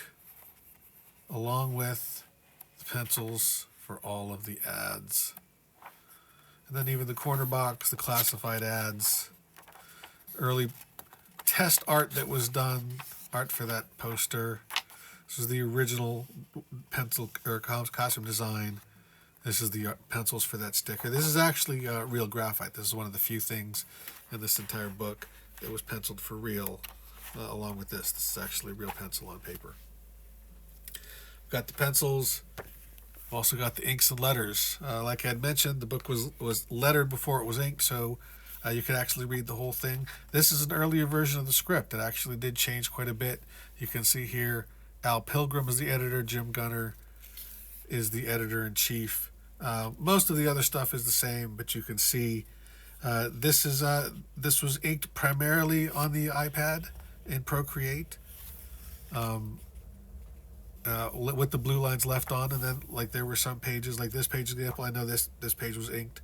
along with the pencils for all of the ads. And then even the corner box, the classified ads, early test art that was done, art for that poster. This is the original pencil or costume design. This is the pencils for that sticker. This is actually real graphite. This is one of the few things in this entire book that was penciled for real, along with this. This is actually real pencil on paper. We've got the pencils Also got the inks and letters. Like I had mentioned, the book was lettered before it was inked, so you could actually read the whole thing. This is an earlier version of the script. It actually did change quite a bit. You can see here Al Pilgrim is the editor, Jim Gunner is the editor-in-chief. Most of the other stuff is the same, but you can see this was inked primarily on the iPad in Procreate. With the blue lines left on, and then like there were some pages, like this page example, I know this page was inked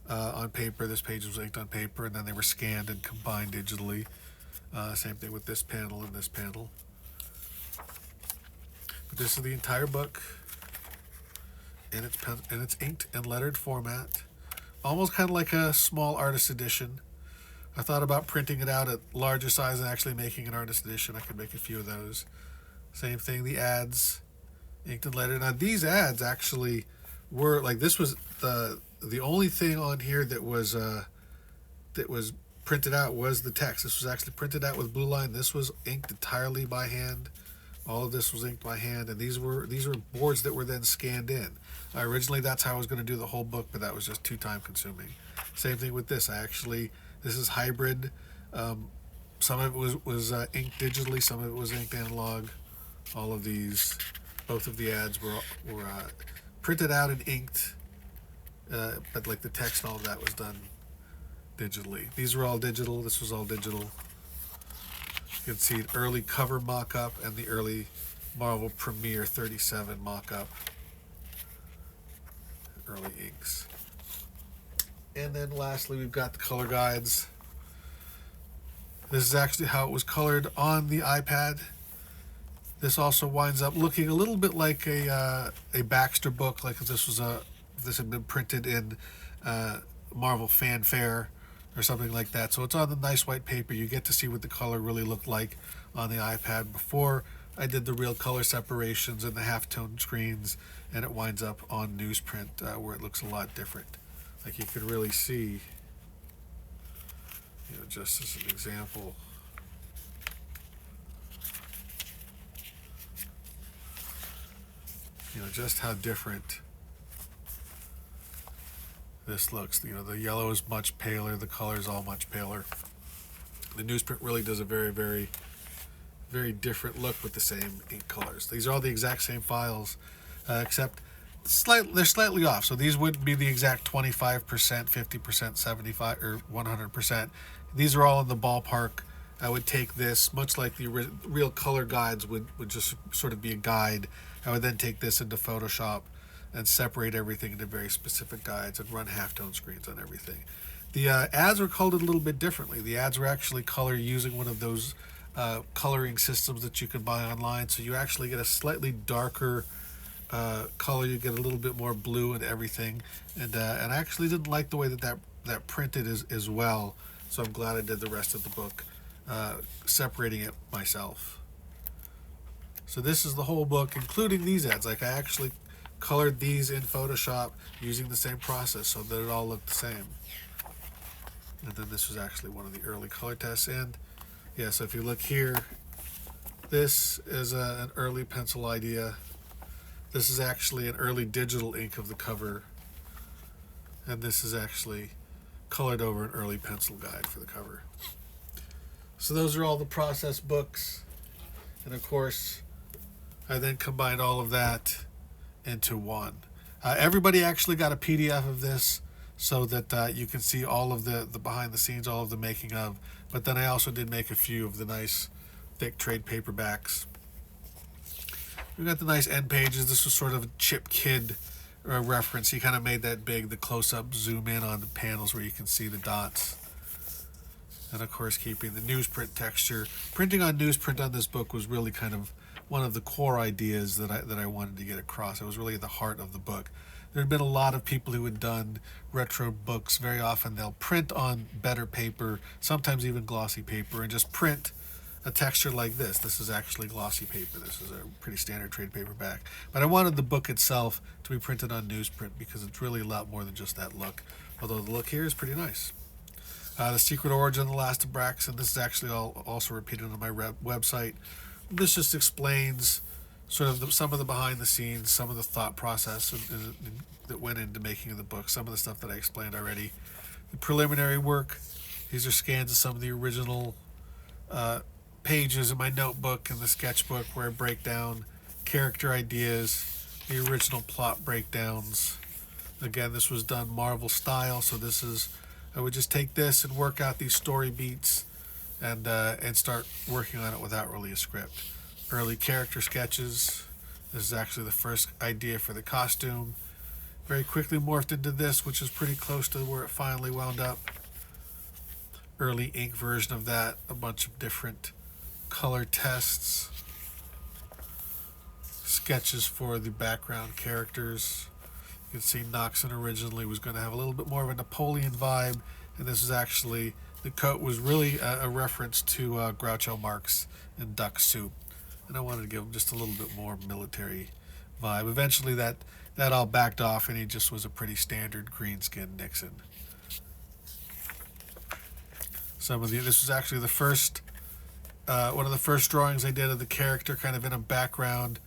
on paper, this page was inked on paper, and then they were scanned and combined digitally. Same thing with this panel and this panel. But this is the entire book in its inked and lettered format, almost kind of like a small artist edition. I thought about printing it out at larger size and actually making an artist edition. I could make a few of those. Same thing, the ads, inked and lettered. Now these ads actually were like, this was the only thing on here that was printed out was the text. This was actually printed out with blue line. This was inked entirely by hand. All of this was inked by hand, and these were boards that were then scanned in. Originally, that's how I was going to do the whole book, but that was just too time consuming. Same thing with this. This is hybrid. Some of it was inked digitally. Some of it was inked analog. All of these, both of the ads were printed out and inked, but like the text and all of that was done digitally. These were all digital. This was all digital. You can see an early cover mock-up and the early Marvel Premiere 37 mock-up. Early inks. And then lastly, we've got the color guides. This is actually how it was colored on the iPad. This also winds up looking a little bit like a Baxter book, like if this had been printed in Marvel Fanfare or something like that. So it's on the nice white paper. You get to see what the color really looked like on the iPad before I did the real color separations and the halftone screens, and it winds up on newsprint where it looks a lot different. Like you could really see, just as an example, just how different this looks. The yellow is much paler, the color is all much paler. The newsprint really does a very, very, very different look with the same ink colors. These are all the exact same files, except they're slightly off. So these wouldn't be the exact 25%, 50%, 75, or 100%. These are all in the ballpark. I would take this, much like the real color guides would just sort of be a guide. I would then take this into Photoshop and separate everything into very specific guides and run halftone screens on everything. The ads were colored a little bit differently. The ads were actually colored using one of those coloring systems that you can buy online. So you actually get a slightly darker color. You get a little bit more blue and everything. And I actually didn't like the way that printed as well. So I'm glad I did the rest of the book, separating it myself. So this is the whole book, including these ads. Like I actually colored these in Photoshop using the same process so that it all looked the same. And then this was actually one of the early color tests. And yeah, so if you look here, this is an early pencil idea. This is actually an early digital ink of the cover. And this is actually colored over an early pencil guide for the cover. So those are all the process books. And of course, I then combined all of that into one. Everybody actually got a PDF of this so that you can see all of the behind the scenes, all of the making of. But then I also did make a few of the nice thick trade paperbacks. We got the nice end pages. This was sort of a Chip Kid reference. He kind of made that big, the close-up zoom in on the panels where you can see the dots. And of course, keeping the newsprint texture. Printing on newsprint on this book was really kind of one of the core ideas that I wanted to get across. It was really the heart of the book. There had been a lot of people who had done retro books. Very often they'll print on better paper, sometimes even glossy paper, and just print a texture like this. This is actually glossy paper. This is a pretty standard trade paperback. But I wanted the book itself to be printed on newsprint because it's really a lot more than just that look. Although the look here is pretty nice. The Secret Origin of the Last Abraxan. This is actually also repeated on my website. This just explains sort of some of the behind the scenes, some of the thought process that went into making the book, some of the stuff that I explained already. The preliminary work, these are scans of some of the original pages in my notebook and the sketchbook where I break down character ideas, the original plot breakdowns. Again, this was done Marvel style, so this is, I would just take this and work out these story beats and start working on it without really a script. Early character sketches. This is actually the first idea for the costume. Very quickly morphed into this, which is pretty close to where it finally wound up. Early ink version of that, a bunch of different color tests. Sketches for the background characters. You can see Noxon originally was going to have a little bit more of a Napoleon vibe, and this is actually, the coat was really a reference to Groucho Marx and Duck Soup, and I wanted to give him just a little bit more military vibe. Eventually that all backed off, and he just was a pretty standard green-skinned Nixon. This was actually the first, one of the first drawings I did of the character, kind of in a background.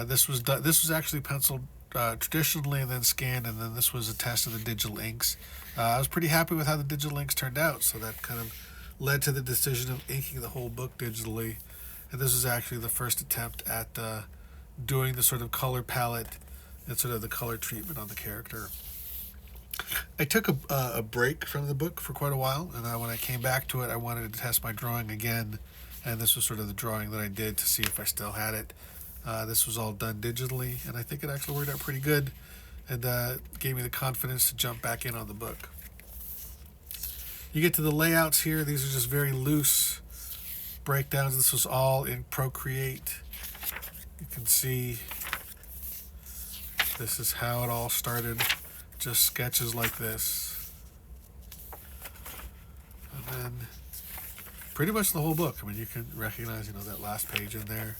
This was actually penciled traditionally and then scanned, and then this was a test of the digital inks. I was pretty happy with how the digital inks turned out, so that kind of led to the decision of inking the whole book digitally. And this is actually the first attempt at doing the sort of color palette and sort of the color treatment on the character. I took a break from the book for quite a while, and when I came back to it, I wanted to test my drawing again, and this was sort of the drawing that I did to see if I still had it. This was all done digitally, and I think it actually worked out pretty good, and gave me the confidence to jump back in on the book. You get to the layouts here. These are just very loose breakdowns. This was all in Procreate. You can see this is how it all started. Just sketches like this. And then pretty much the whole book. I mean, you can recognize, that last page in there.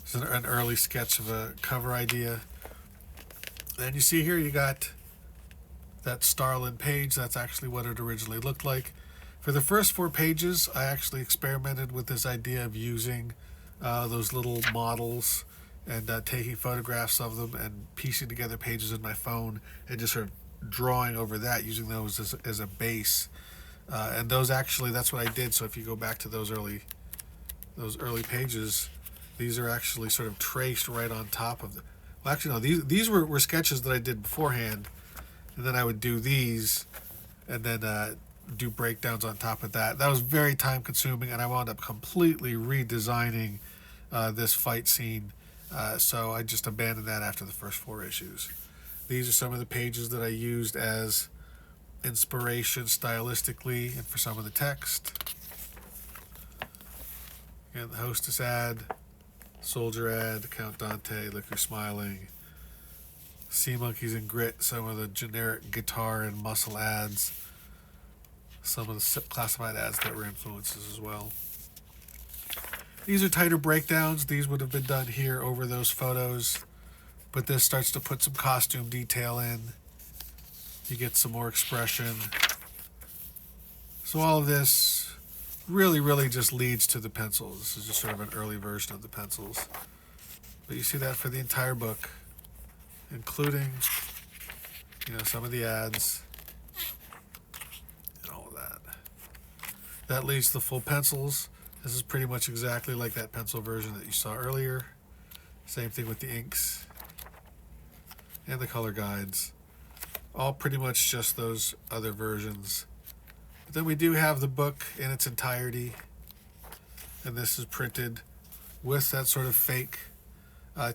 It's an early sketch of a cover idea. And you see here you got that Starlin page. That's actually what it originally looked like. For the first 4 pages, I actually experimented with this idea of using those little models and taking photographs of them and piecing together pages in my phone and just sort of drawing over that, using those as a base. And those actually, that's what I did. So if you go back to those early pages, these are actually sort of traced right on top of the. Well, actually, no. These were sketches that I did beforehand, and then I would do these, and then do breakdowns on top of that. That was very time consuming, and I wound up completely redesigning this fight scene. So I just abandoned that after the first 4 issues. These are some of the pages that I used as inspiration stylistically and for some of the text. And the Hostess ad, Soldier ad, Count Dante, Look You're Smiling, Sea Monkeys and Grit, some of the generic guitar and muscle ads, some of the classified ads that were influences as well. These are tighter breakdowns. These would have been done here over those photos, but this starts to put some costume detail in. You get some more expression. So all of this really just leads to the pencils. This is just sort of an early version of the pencils. But you see that for the entire book, including, some of the ads and all of that. That leads to the full pencils. This is pretty much exactly like that pencil version that you saw earlier. Same thing with the inks and the color guides. All pretty much just those other versions. But then we do have the book in its entirety. And this is printed with that sort of fake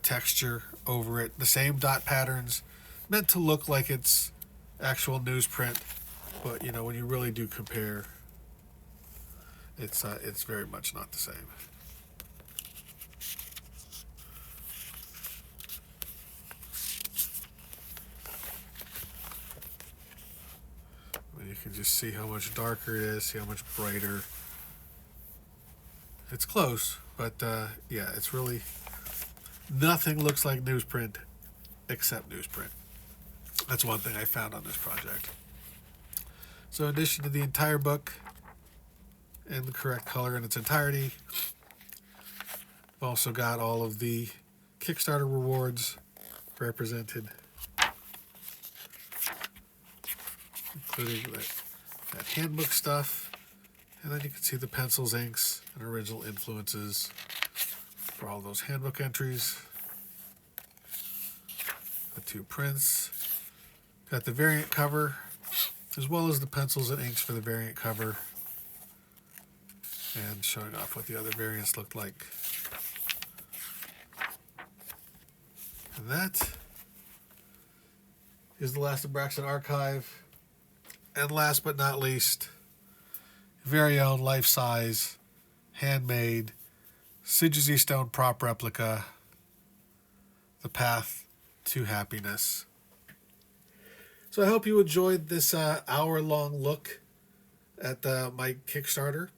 texture over it. The same dot patterns, meant to look like it's actual newsprint. But, when you really do compare, it's very much not the same. You can just see how much darker it is, see how much brighter. It's close, but yeah, it's really, nothing looks like newsprint except newsprint. That's one thing I found on this project. So in addition to the entire book and the correct color in its entirety, We've also got all of the Kickstarter rewards represented, including that handbook stuff. And then you can see the pencils, inks, and original influences for all those handbook entries. The 2 prints. Got the variant cover, as well as the pencils and inks for the variant cover. And showing off what the other variants looked like. And that is the Last Abraxan archive. And last but not least, very own life-size, handmade, Sidgesy stone prop replica, The Path to Happiness. So I hope you enjoyed this hour-long look at my Kickstarter.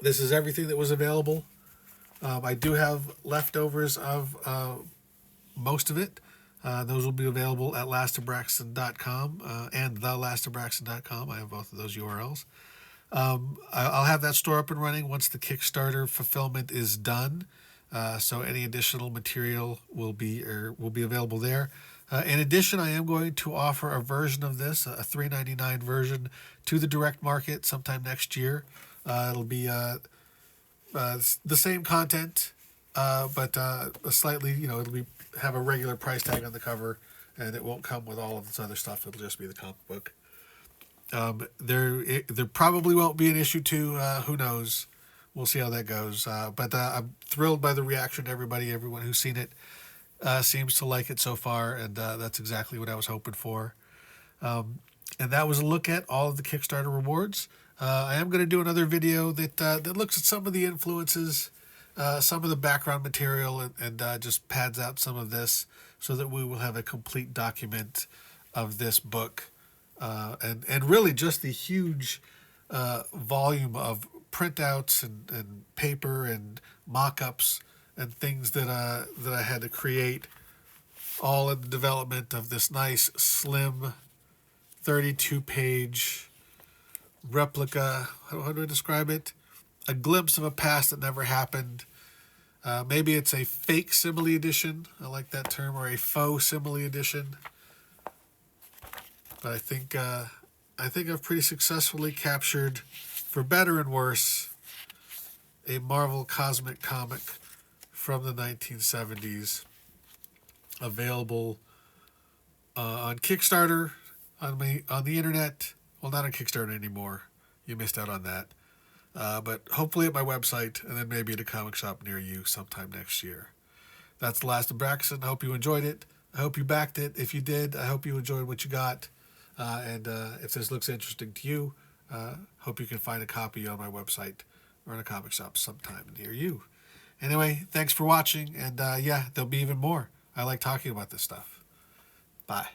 This is everything that was available. I do have leftovers of most of it. Those will be available at lastabraxan.com and thelastabraxan.com. I have both of those URLs. I'll have that store up and running once the Kickstarter fulfillment is done. So any additional material will be available there. In addition, I am going to offer a version of this, a $3.99 version, to the direct market sometime next year. It'll be the same content, but slightly, it'll have a regular price tag on the cover, and it won't come with all of this other stuff. It'll just be the comic book. There probably won't be an issue 2. Who knows? We'll see how that goes. But I'm thrilled by the reaction. Everyone who's seen it seems to like it so far, and that's exactly what I was hoping for. And that was a look at all of the Kickstarter rewards. I am going to do another video that looks at some of the influences, some of the background material, and just pads out some of this so that we will have a complete document of this book. And really just the huge volume of printouts and paper and mock-ups and things that I had to create, all in the development of this nice, slim, 32-page replica. How do I describe it? A glimpse of a past that never happened. Maybe it's a fake simile edition. I like that term, or a faux simile edition. But I think I've pretty successfully captured, for better and worse, a Marvel cosmic comic from the 1970s, available on Kickstarter, on the internet. Well, not on Kickstarter anymore. You missed out on that. But hopefully at my website, and then maybe at a comic shop near you sometime next year. That's The Last Abraxan. I hope you enjoyed it. I hope you backed it. If you did, I hope you enjoyed what you got. And if this looks interesting to you, hope you can find a copy on my website or in a comic shop sometime near you. Anyway, thanks for watching, and yeah, there'll be even more. I like talking about this stuff. Bye.